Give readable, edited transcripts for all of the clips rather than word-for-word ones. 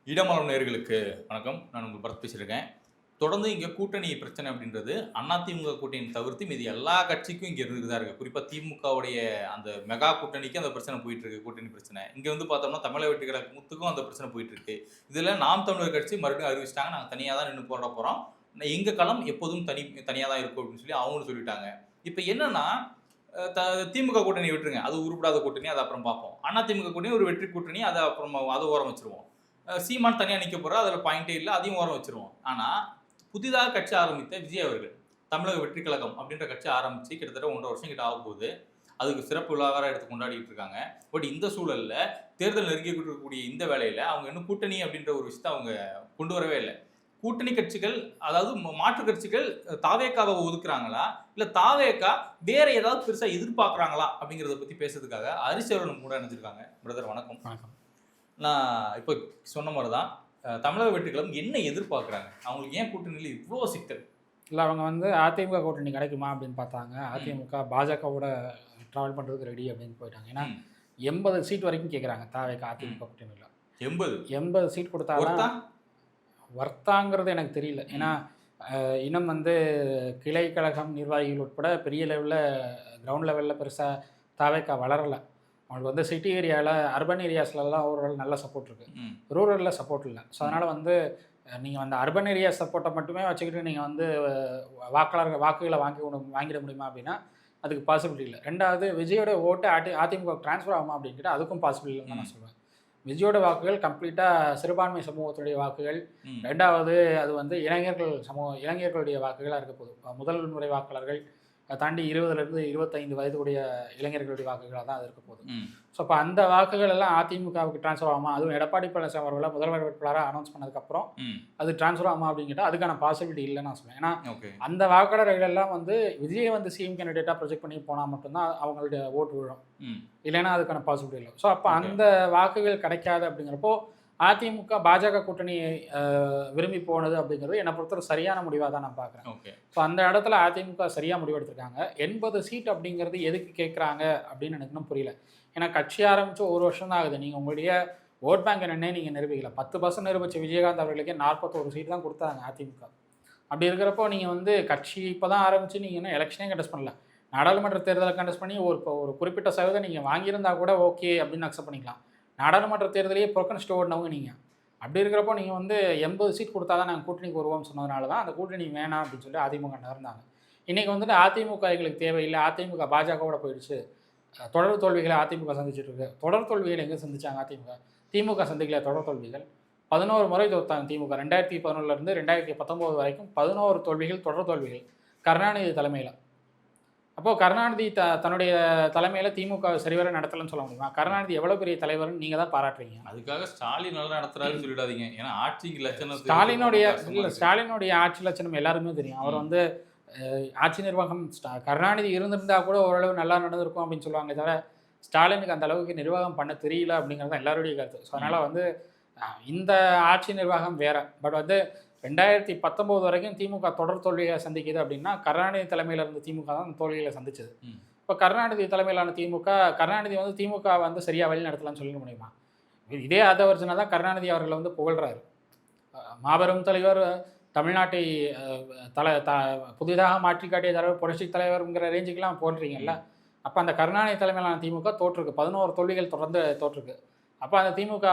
இடமலம் நேயர்களுக்கு வணக்கம். நான் உங்கள் பரத் பேசியிருக்கேன். தொடர்ந்து இங்க கூட்டணி பிரச்சனை அப்படின்றது அதிமுக கூட்டணி தவிர்த்து மீதி எல்லா கட்சிக்கும் இங்க இருந்துட்டு தான் இருக்கு. குறிப்பா திமுகவுடைய அந்த மெகா கூட்டணிக்கு அந்த பிரச்சனை போயிட்டு இருக்கு. கூட்டணி பிரச்சனை. இங்க வந்து பார்த்தோம்னா தமிழக வெற்றி கழகத்துக்கும் அந்த பிரச்சனை போயிட்டு இருக்கு. இதுல நாம் தமிழர் கட்சி மறுபடியும் அறிவிச்சிட்டாங்க. நாங்க தனியா தான் நின்னு போராட போறோம். எங்க களம் எப்போதும் தனியா தான் இருக்கும் அப்படின்னு சொல்லி அவங்களும் சொல்லிட்டாங்க. இப்ப என்னன்னா திமுக கூட்டணி விட்டுருங்க. அது உருப்படாத கூட்டணி. அத அப்புறம் பார்ப்போம். அதிமுக கூட்டணி ஒரு வெற்றி கூட்டணி. அத அப்புறம் அத ஓரம் வச்சுருவோம். சீமான் தனியா நிக்க போறார். அதுல பாயிண்டே இல்ல. அதையும் ஓரம் வச்சுருவோம். ஆனா, புதிதாக கட்சி ஆரம்பித்த விஜய் அவர்கள், தமிழக வெற்றி கழகம் அப்படின்ற கட்சி ஆரம்பிச்சு கிட்டத்தட்ட 1½ வருஷம் கிட்ட ஆகப்போகுது. அதுக்கு சிறப்பு விழா வேற எடுத்து கொண்டாடிட்டு இருக்காங்க. பட் இந்த சூழல்ல தேர்தல் நெருங்கிட்டு இருக்கக்கூடிய இந்த வேளையில அவங்க இன்னும் கூட்டணி அப்படின்ற ஒரு விஷயத்த அவங்க கொண்டு வரவே இல்ல. கூட்டணி கட்சிகள் அதாவது மாற்று கட்சிகள் தாவேக்காவை ஒதுக்குறாங்களா? இல்ல தாவேக்கா வேற ஏதாவது பெருசா எதிர்பார்க்குறாங்களா? அப்படிங்கிறத பத்தி பேசுறதுக்காக ஹரிஷ் அவர்கள் நம்ம கூட இணைஞ்சிருக்காங்க. பிரதர் வணக்கம். வணக்கம். நான் இப்போ சொன்ன மாரி தான். தமிழக வெற்றி கழகம் என்ன எதிர்பார்க்குறாங்க? அவங்களுக்கு ஏன் கூட்டணியில இவ்ளோ சிக்கல்? இல்ல அவங்க வந்து அதிமுக கூட்டணி கிடைக்குமா அப்படின்னு பார்த்தாங்க. அதிமுக பாஜகவோட ட்ராவல் பண்ணுறதுக்கு ரெடி அப்படின்னு போயிட்டாங்க. ஏன்னா 80 சீட் வரைக்கும் கேட்குறாங்க தாவேக்கா அதிமுக கூட்டணியில். 80 சீட் கொடுத்தாதான் வர்த்தாங்கிறது எனக்கு தெரியல. ஏன்னா இன்னும் வந்து கிளை கழகம் நிர்வாகிகள் உட்பட பெரிய லெவலில் கிரவுண்ட் லெவலில் பெருசாக தாவேக்கா வளரலை. அவங்களுக்கு வந்து சிட்டி ஏரியாவில் அர்பன் ஏரியாஸ்லலாம் ஓரளவு நல்ல சப்போர்ட் இருக்குது. ரூரலில் சப்போர்ட் இல்லை. ஸோ அதனால் வந்து நீங்கள் வந்து அர்பன் ஏரியா சப்போர்ட்டை மட்டுமே வச்சுக்கிட்டு நீங்கள் வந்து வாக்குகளை வாங்கிட முடியுமா அப்படின்னா அதுக்கு பாசிபிலிட்டி இல்லை. ரெண்டாவது விஜயோட ஓட்டு அதிமுக ட்ரான்ஸ்ஃபர் ஆகுமா அப்படின்னு கேட்டால் அதுக்கும் பாசிபிலிட்டி இல்லைன்னு நான் சொல்லுவேன். விஜயோட வாக்குகள் கம்ப்ளீட்டாக சிறுபான்மை சமூகத்துடைய வாக்குகள். ரெண்டாவது அது வந்து இளைஞர்களுடைய வாக்குகளாக இருக்க போகுது. முதல் முறை வாக்காளர்கள் தாண்டி 20லேருந்து 25 வயதுடைய இளைஞர்களுடைய வாக்குகளாக தான் அது இருக்க போகுது. ஸோ அப்போ அந்த வாக்குகள் எல்லாம் அதிமுகவுக்கு ட்ரான்ஸ்ஃபர் ஆகுமா? அதுவும் எடப்பாடி பழனிசாமி அவர்களை முதல்வர் வேட்பாளராக அனௌன்ஸ் பண்ணதுக்கப்புறம் அது ட்ரான்ஸ்ஃபர் ஆகுமா அப்படின்னு கேட்டால் அதுக்கான பாசிபிலிட்டி இல்லைன்னு நான் சொல்லுவேன். ஏன்னா அந்த வாக்காளர்கள் எல்லாம் வந்து விஜயை வந்து சிஎம் கேண்டிடேட்டாக ப்ரொஜெக்ட் பண்ணி போனால் மட்டும்தான் அவங்களுடைய ஓட்டு விழும். இல்லைன்னா அதுக்கான பாசிபிலிட்டி இல்லை. ஸோ அப்போ அந்த வாக்குகள் கிடைக்காது அப்படிங்கிறப்போ அதிமுக பாஜக கூட்டணி விரும்பி போனது அப்படிங்கிறது என்னை பொறுத்தவரை சரியான முடிவாக தான் நான் பார்க்குறேன். ஸோ அந்த இடத்துல அதிமுக சரியாக முடிவெடுத்திருக்காங்க. 80 சீட் அப்படிங்கிறது எதுக்கு கேட்குறாங்க அப்படின்னு எனக்கு இன்னும் புரியல. ஏன்னா கட்சி ஆரம்பித்து 1 வருஷம் தான் ஆகுது. நீங்கள் உங்களுடைய ஓட் பேங்க் என்னன்னே நீங்கள் நிரூபிக்கல. 10% நிரூபித்த விஜயகாந்த் அவர்களுக்கே 41 சீட் தான் கொடுத்தாங்க அதிமுக. அப்படி இருக்கிறப்போ நீங்கள் வந்து கட்சி இப்போ தான் ஆரம்பித்து நீங்கள் இன்னும் எலெக்ஷனே கண்டெஸ்ட் பண்ணல. நாடாளுமன்ற தேர்தலை கண்டெஸ்ட் பண்ணி ஒரு குறிப்பிட்ட சதவீதம் நீங்கள் வாங்கியிருந்தா கூட ஓகே அப்படின்னு அக்செப்ட் பண்ணிக்கலாம். நாடாளுமன்ற தேர்தலையே புறக்கணிச்சுட்டு ஓடினவங்க நீங்கள். அப்படி இருக்கிறப்போ நீங்கள் வந்து 80 சீட் கொடுத்தா தான் நாங்கள் கூட்டணிக்கு வருவோம்னு சொன்னதுனால தான் அந்த கூட்டணி வேணாம் அப்படின்னு சொல்லி அதிமுக நகர்ந்தாங்க. இன்றைக்கி வந்துட்டு அதிமுக எங்களுக்கு தேவையில்லை, அதிமுக பாஜகவோட போயிடுச்சு, தொடர் தோல்விகளை அதிமுக சந்திச்சுட்டு இருக்கு. தொடர் தோல்விகள் எங்கே சந்திச்சாங்க அதிமுக? திமுக சந்திக்கல தொடர் தோல்விகள். 11 முறை தோற்றாங்க திமுக. 2011லேருந்து 2019 வரைக்கும் 11 தோல்விகள், தொடர் தோல்விகள் கருணாநிதி தலைமையில். அப்போது கருணாநிதி தன்னுடைய தலைமையில் திமுக சரிவர நடத்தலன்னு சொல்ல முடியுமா? கருணாநிதி எவ்வளோ பெரிய தலைவர்னு நீங்கள் தான் பாராட்டுறீங்க. அதுக்காக ஸ்டாலின் நல்லா நடத்துறாருன்னு சொல்லிடாதீங்க. ஏன்னா ஆட்சிக்கு லட்சணம் ஸ்டாலினுடைய ஆட்சி லட்சணம் எல்லாருமே தெரியும். அவர் வந்து ஆட்சி நிர்வாகம் கருணாநிதி இருந்திருந்தால் கூட ஓரளவு நல்லா நடந்திருக்கும் அப்படின்னு சொல்லுவாங்க. தவிர ஸ்டாலினுக்கு அந்த அளவுக்கு நிர்வாகம் பண்ண தெரியல அப்படிங்கிறது எல்லாருடைய கருத்து. ஸோ அதனால் வந்து இந்த ஆட்சி நிர்வாகம் வேறு. பட் வந்து 2019 வரைக்கும் திமுக தொடர் தோல்வியை சந்திக்குது அப்படின்னா கருணாநிதி தலைமையில் இருந்த திமுக தான் அந்த தோல்விகளை சந்திச்சது. இப்போ கருணாநிதி தலைமையிலான கருணாநிதி வந்து திமுக வந்து சரியாக வழி நடத்தலாம்னு சொல்ல முடியுமா? இதே ஆதவர்ஜனா தான் கருணாநிதி அவர்களை வந்து புகழ்கிறாரு. மாபெரும் தலைவர், தமிழ்நாட்டை புதிதாக மாற்றி காட்டிய தலைவர், புரட்சி தலைவருங்கிற ரேஞ்சுக்கெல்லாம் போடுறீங்கல்ல. அப்போ அந்த கருணாநிதி தலைமையிலான திமுக தோற்றுருக்கு. 11 தோல்விகள் தொடர்ந்து தோற்றுருக்கு. அப்போ அந்த திமுக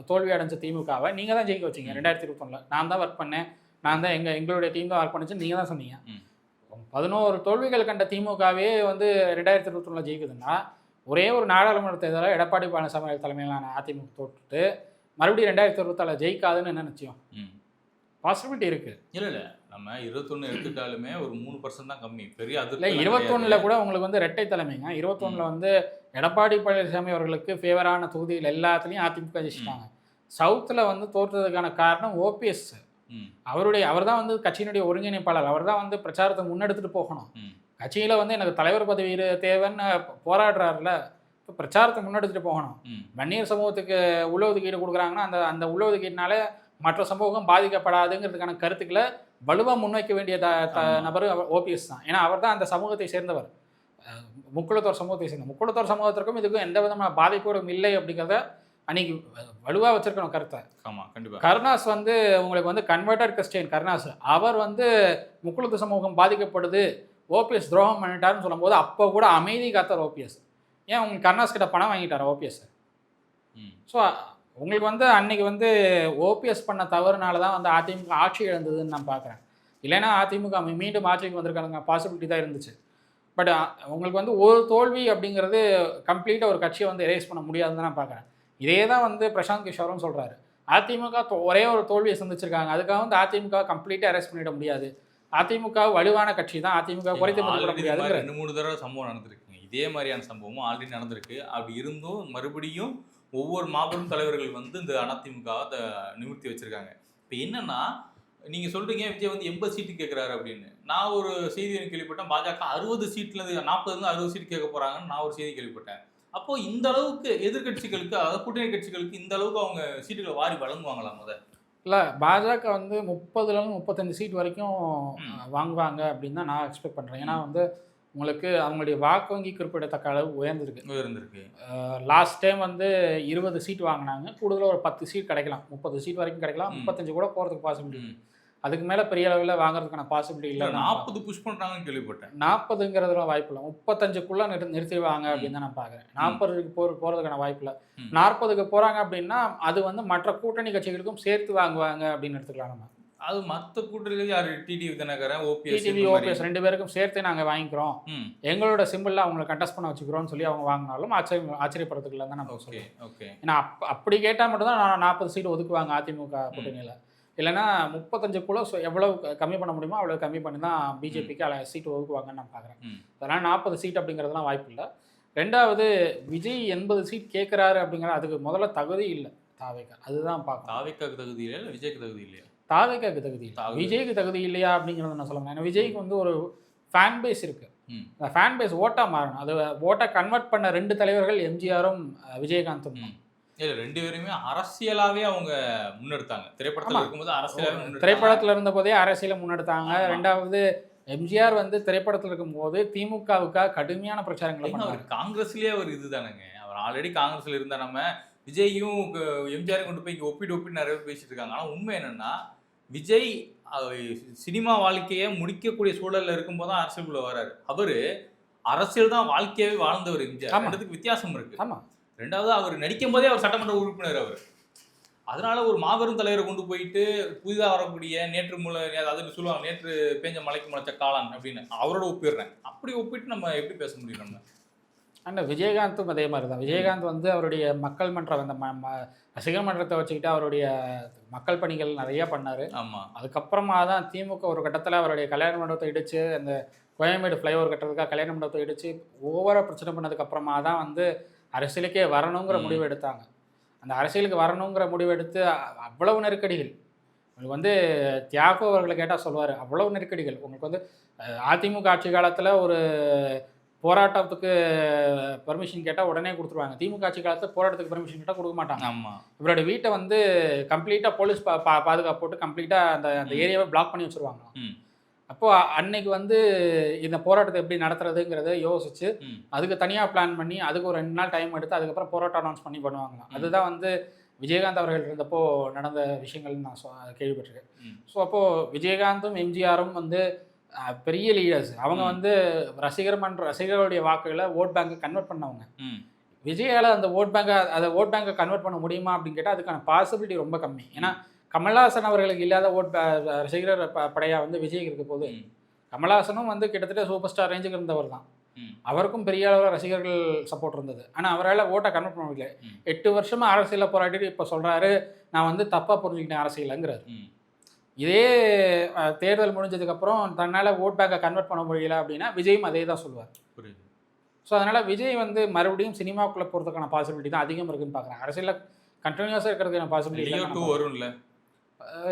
தோல்வி அடைஞ்ச திமுகவை நீங்கள் தான் ஜெயிக்க வச்சிங்க 2021. நான் தான் ஒர்க் பண்ணேன், நான் தான் எங்களுடைய டீம் தான் ஒர்க் பண்ணிச்சுன்னு நீங்கள் தான் சொன்னீங்க. 11 தோல்விகள் கண்ட திமுகவே வந்து 2021 ஜெயிக்குதுன்னா ஒரே ஒரு நாடாளுமன்ற தேர்தலில் எடப்பாடி பழனிசாமி தலைமையிலான அதிமுக தோற்றுட்டு மறுபடியும் 2024 ஜெயிக்காதுன்னு என்ன நிச்சயம்? பாசிபிலிட்டி இருக்குது. இல்லை நம்ம 21 எடுத்துட்டாலுமே ஒரு 3% தான் கம்மி. பெரிய அது இல்லை 21 கூட உங்களுக்கு வந்து இரட்டை தலைமைங்க. 21 வந்து எடப்பாடி பழனிசாமி அவர்களுக்கு ஃபேவரான தொகுதிகள் எல்லாத்துலேயும் அதிமுக ஜெயிச்சிட்டாங்க. சவுத்தில் வந்து தோற்றதுக்கான காரணம் ஓபிஎஸ். அவர் தான் வந்து கட்சியினுடைய ஒருங்கிணைப்பாளர். அவர் தான் வந்து பிரச்சாரத்தை முன்னெடுத்துட்டு போகணும். கட்சியில் வந்து எனக்கு தலைவர் பதவி தேவைன்னு போராடுறாருல, இப்போ பிரச்சாரத்தை முன்னெடுத்துட்டு போகணும். வன்னியர் சமூகத்துக்கு உள்ளொதுக்கீடு கொடுக்குறாங்கன்னா அந்த உள்ளொதுக்கீடுனால மற்ற சமூகம் பாதிக்கப்படாதுங்கிறதுக்கான கருத்துக்களை வலுவாக முன்வைக்க வேண்டிய நபர் ஓபிஎஸ் தான். ஏன்னா அவர் தான் அந்த சமூகத்தை சேர்ந்தவர். முக்குளத்தோர் சமூகத்தை சேர்ந்த முக்குளத்தோர் சமூகத்திற்கும் இதுக்கும் எந்த விதமான பாதிப்பும் இல்லை அப்படிங்கிறத அன்னைக்கு வலுவாக வச்சிருக்கணும் கருத்தை. ஆமாம், கண்டிப்பாக. கருணாஸ் வந்து உங்களுக்கு வந்து கன்வெர்டட் கிறிஸ்டியன் கருணாஸ், அவர் வந்து முக்குளத்து சமூகம் பாதிக்கப்படுது, ஓபிஎஸ் துரோகம் பண்ணிட்டாருன்னு சொல்லும்போது அப்போ கூட அமைதி காத்தார் ஓபிஎஸ். ஏன் உங்களுக்கு கருணாஸ் கிட்ட பணம் வாங்கிட்டார் ஓபிஎஸ்? ஸோ உங்களுக்கு வந்து அன்னைக்கு வந்து ஓபிஎஸ் பண்ண தவறுனால தான் வந்து அதிமுக ஆட்சி இழந்ததுன்னு நான் பார்க்குறேன். இல்லைன்னா அதிமுக மீண்டும் ஆட்சிக்கு வந்திருக்காங்க பாசிபிலிட்டி தான் இருந்துச்சு. பட் உங்களுக்கு வந்து ஒரு தோல்வி அப்படிங்கிறது கம்ப்ளீட்டாக ஒரு கட்சியை வந்து எரேஸ் பண்ண முடியாதுன்னு நான் பார்க்குறேன். இதே தான் வந்து பிரசாந்த் கிஷோரும் சொல்கிறாரு. அதிமுக ஒரே ஒரு தோல்வியை சந்திச்சிருக்காங்க, அதுக்காக வந்து அதிமுக கம்ப்ளீட்டாக எரேஸ் பண்ணிட முடியாது. அதிமுக வலுவான கட்சி தான், அதிமுக குறைத்து மதிப்பிட முடியாது. 2-3 தடவை சம்பவம் நடந்திருக்குங்க. இதே மாதிரியான சம்பவமும் ஆல்ரெடி நடந்திருக்கு. அப்படி இருந்தும் மறுபடியும் ஒவ்வொரு மாபெரும் தலைவர்கள் வந்து இந்த அதிமுகவை நிமிர்த்தி வச்சிருக்காங்க. இப்போ என்னன்னா, நீங்கள் சொல்கிறீங்க விஜய் வந்து 80 சீட்டு கேட்குறாரு அப்படின்னு. நான் ஒரு செய்தி கேள்விப்பட்டேன், பாஜக 60 சீட்லேருந்து 40 60 சீட்டு கேட்க போகிறாங்கன்னு நான் ஒரு செய்தி கேள்விப்பட்டேன். அப்போது இந்த அளவுக்கு எதிர்கட்சிகளுக்கு, அதாவது கூட்டணி கட்சிகளுக்கு இந்த அளவுக்கு அவங்க சீட்டுகளை வாரி வழங்குவாங்களா? இல்லை, பாஜக வந்து 30லேருந்து 35 சீட் வரைக்கும் வாங்குவாங்க அப்படின்னு தான் நான் எக்ஸ்பெக்ட் பண்ணுறேன். ஏன்னா வந்து உங்களுக்கு அவங்களுடைய வாக்கு வங்கி குறிப்பிடத்தக்க அளவு உயர்ந்திருக்கு. லாஸ்ட் டைம் வந்து 20 சீட் வாங்கினாங்க, கூடுதலாக ஒரு 10 சீட் கிடைக்கலாம், 30 சீட் வரைக்கும் கிடைக்கலாம், 35 கூட போகிறதுக்கு பாசிபிலிட்டி. அதுக்கு மேலே பெரிய அளவில் வாங்குறதுக்கான பாசிபிலிட்டி இல்லை. 40 புஷ் பண்ணுறாங்கன்னு கேள்விப்பட்டேன். 40ங்கிறதுலாம் வாய்ப்பு இல்லை, 35க்குள்ளே நிறுத்திடுவாங்க அப்படின்னு தான் நான் பார்க்குறேன். 40க்கு போகிறதுக்கான வாய்ப்பு இல்லை. 40க்கு போகிறாங்க அப்படின்னா அது வந்து மற்ற கூட்டணி கட்சிகளுக்கும் சேர்த்து வாங்குவாங்க அப்படின்னு எடுத்துக்கலாம் நம்ம. அது மற்ற கூட்டணிகள் யார்? டிடிவி தினகரன், ஓபிஎஸ் 2 பேருக்கும் சேர்த்து நாங்கள் வாங்கிக்கிறோம், எங்களோட சிம்பிளில் அவங்களை கண்டெஸ்ட் பண்ண வச்சுக்கிறோம்னு சொல்லி அவங்க வாங்கினாலும் ஆச்சரியப்படுறதுக்கு இல்லை தான் நம்ம சொல்லுவோம். ஓகே. ஏன்னா அப்படி கேட்டால் மட்டும்தான் 40 சீட் ஒதுக்குவாங்க அதிமுக கூட்டணியில். இல்லைன்னா 35க்குள்ளே எவ்வளோ கம்மி பண்ண முடியுமோ அவ்வளோ கம்மி பண்ணி தான் பிஜேபிக்கு சீட்டு ஒதுக்குவாங்கன்னு நான் பார்க்குறேன். அதனால் 40 சீட் அப்படிங்கிறதுலாம் வாய்ப்பு இல்லை. ரெண்டாவது, விஜய் 80 சீட் கேட்குறாரு அப்படிங்கிற அதுக்கு முதல்ல தகுதி இல்லை தாவேக்கா, அதுதான் பார்க்கணும். தாவேக்காவுக்கு தகுதி இல்லை, விஜய்க்கு தகுதி இல்லையா? தாவேக்காவுக்கு தகுதி இல்லை, விஜய்க்கு தகுதி இல்லையா அப்படிங்கிறத நான் சொல்லுவேன். ஏன்னா விஜய்க்கு வந்து ஒரு ஃபேன் பேஸ் இருக்குது, அந்த ஃபேன் பேஸ் ஓட்டாக மாறணும். அது ஓட்டை கன்வெர்ட் பண்ண 2 தலைவர்கள் எம்ஜிஆரும் விஜயகாந்தும். இல்லை, 2 பேருமே அரசியலாகவே அவங்க முன்னெடுத்தாங்க. திரைப்படத்தில் இருக்கும்போது அரசியலாக, திரைப்படத்தில் இருந்த போதே அரசியலை முன்னெடுத்தாங்க. ரெண்டாவது, எம்ஜிஆர் வந்து திரைப்படத்தில் இருக்கும்போது திமுகவுக்காக கடுமையான பிரச்சாரங்களை பண்ணார். காங்கிரஸ்லேயே அவர் இதுதானங்க, அவர் ஆல்ரெடி காங்கிரஸில் இருந்தால் நம்ம விஜயும் எம்ஜிஆரையும் கொண்டு போய் இங்கே ஒப்பிட்டு நிறைய பேசிட்டு இருக்காங்க. ஆனால் உண்மை என்னென்னா, விஜய் சினிமா வாழ்க்கையை முடிக்கக்கூடிய சூழலில் இருக்கும்போது தான் அரசியலுக்குள்ள வராரு. அவர் அரசியல் தான் வாழ்க்கையாகவே வாழ்ந்தவர் எம்ஜிஆர். அதுக்கு வித்தியாசம் இருக்குது. ஆமாம். ரெண்டாவது, அவர் நடிக்கும் போதே அவர் சட்டமன்ற உறுப்பினர் அவர். அதனால ஒரு மாபெரும் தலைவரை கொண்டு போயிட்டு புதிதாக வரக்கூடிய அதாவது சொல்லுவாங்க நேற்று பேஞ்ச மலைக்கு முளைச்ச காளான் அப்படின்னு அவரோட ஒப்பிடுறேன். அப்படி ஒப்பிட்டு நம்ம எப்படி பேச முடியும் நம்ம? ஆனால் விஜயகாந்தும் அதே மாதிரி தான். விஜயகாந்த் வந்து அவருடைய மக்கள் மன்றம், அந்த ரசிகர் மன்றத்தை வச்சுக்கிட்டு அவருடைய மக்கள் பணிகள் நிறைய பண்ணார். ஆமாம். அதுக்கப்புறமா தான் திமுக ஒரு கட்டத்தில் அவருடைய கல்யாண மண்டபத்தை இடித்து, அந்த கோயம்பேடு ஃப்ளைஓவர் கட்டுறதுக்காக கல்யாண மண்டபத்தை இடித்து ஓவராக பிரச்சனை பண்ணதுக்கப்புறமா தான் வந்து அரசியலுக்கே வரணுங்கிற முடிவு எடுத்தாங்க. அந்த அரசியலுக்கு வரணுங்கிற முடிவு எடுத்து அவ்வளவு நெருக்கடிகள், உங்களுக்கு வந்து தியாகோ அவர்களை கேட்டால் சொல்லுவார், அவ்வளவு நெருக்கடிகள். உங்களுக்கு வந்து அதிமுக ஆட்சி காலத்தில் ஒரு போராட்டத்துக்கு பெர்மிஷன் கேட்டால் உடனே கொடுத்துருவாங்க. திமுக ஆட்சி காலத்தில் போராட்டத்துக்கு பெர்மிஷன் கேட்டால் கொடுக்க மாட்டாங்க. ஆமாம். இவரோட வீட்டை வந்து கம்ப்ளீட்டாக போலீஸ் பாதுகாப்பு போட்டு கம்ப்ளீட்டாக அந்த ஏரியாவை பிளாக் பண்ணி வச்சுருவாங்க. அப்போது அன்னைக்கு வந்து இந்த போராட்டத்தை எப்படி நடத்துறதுங்கிறத யோசிச்சு அதுக்கு தனியாக பிளான் பண்ணி அதுக்கு ஒரு 2 நாள் டைம் எடுத்து அதுக்கப்புறம் போராட்டம் அனௌன்ஸ் பண்ணி பண்ணுவாங்களாம். அதுதான் வந்து விஜயகாந்த் அவர்கள் இருந்தப்போ நடந்த விஷயங்கள் நான் கேள்விப்பட்டிருக்கேன். ஸோ அப்போது விஜயகாந்தும் எம்ஜிஆரும் வந்து பெரிய லீடர்ஸ். அவங்க வந்து ரசிகர்களுடைய வாக்குகளை ஓட் பேங்கை கன்வெர்ட் பண்ணவங்க. விஜயால் அந்த ஓட் பேங்கை கன்வெர்ட் பண்ண முடியுமா அப்படின்னு கேட்டால் அதுக்கான பாசிபிலிட்டி ரொம்ப கம்மி. ஏன்னா கமல்ஹாசன் அவர்களுக்கு இல்லாத ரசிகர் படையாக வந்து விஜய்க்கு இருக்க போது. கமல்ஹாசனும் வந்து கிட்டத்தட்ட சூப்பர் ஸ்டார் ரேஞ்சுக்கு இருந்தவர் தான், அவருக்கும் பெரிய அளவில் ரசிகர்கள் சப்போர்ட் இருந்தது. ஆனால் அவரால் ஓட்டை கன்வெர்ட் பண்ண முடியல. 8 வருஷமாக அரசியலில் போராடிட்டு இப்போ சொல்கிறாரு நான் வந்து தப்பாக புரிஞ்சுக்கிட்டேன் அரசியலுங்கிறார். இதே தேர்தல் முடிஞ்சதுக்கப்புறம் தன்னால் ஓட் பேங்கை கன்வெர்ட் பண்ண முடியல அப்படின்னா விஜயும் அதே தான் சொல்லுவார். புரியுது. ஸோ அதனால் விஜய் வந்து மறுபடியும் சினிமாவுக்குள்ளே போகிறதுக்கான பாசிபிலிட்டி தான் அதிகம் இருக்குன்னு பார்க்குறேன். அரசியலில் கண்டினியூஸாக இருக்கிறதுக்கான பாசிபிலிட்டி வரும்ல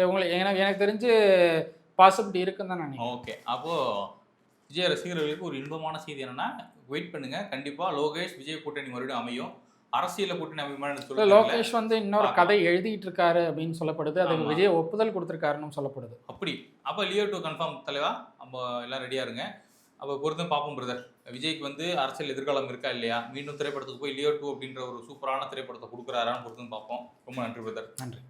உங்களுக்கு. எனக்கு தெரிஞ்சு பாசிபிலிட்டி இருக்குன்னு தான் நான். ஓகே, அப்போது விஜய் ரசிகர்களுக்கு ஒரு இன்பமான செய்தி என்னென்னா, வெயிட் பண்ணுங்கள், கண்டிப்பாக லோகேஷ் விஜய் கூட்டணி மறுபடியும் அமையும். அரசியலில் கூட்டணி அமையுமான்னு லோகேஷ் வந்து இன்னொரு கதை எழுதிட்டு இருக்காரு அப்படின்னு சொல்லப்படுது. அதுக்கு விஜய் ஒப்புதல் கொடுத்துருக்காருன்னு சொல்லப்படுது. அப்படி அப்போ லியோ 2 கன்ஃபார்ம் தலைவா, நம்ம எல்லாம் ரெடியாக இருங்க. அப்போ பொறுத்தும் பார்ப்போம் பிரதர். விஜய்க்கு வந்து அரசியல் எதிர்காலம் இருக்கா இல்லையா, மீண்டும் திரைப்படத்துக்கு போய் லியோ 2 அப்படின்ற ஒரு சூப்பரான திரைப்படத்தை கொடுக்குறாரான்னு பொறுத்தும் பார்ப்போம். ரொம்ப நன்றி பிரதர். நன்றி.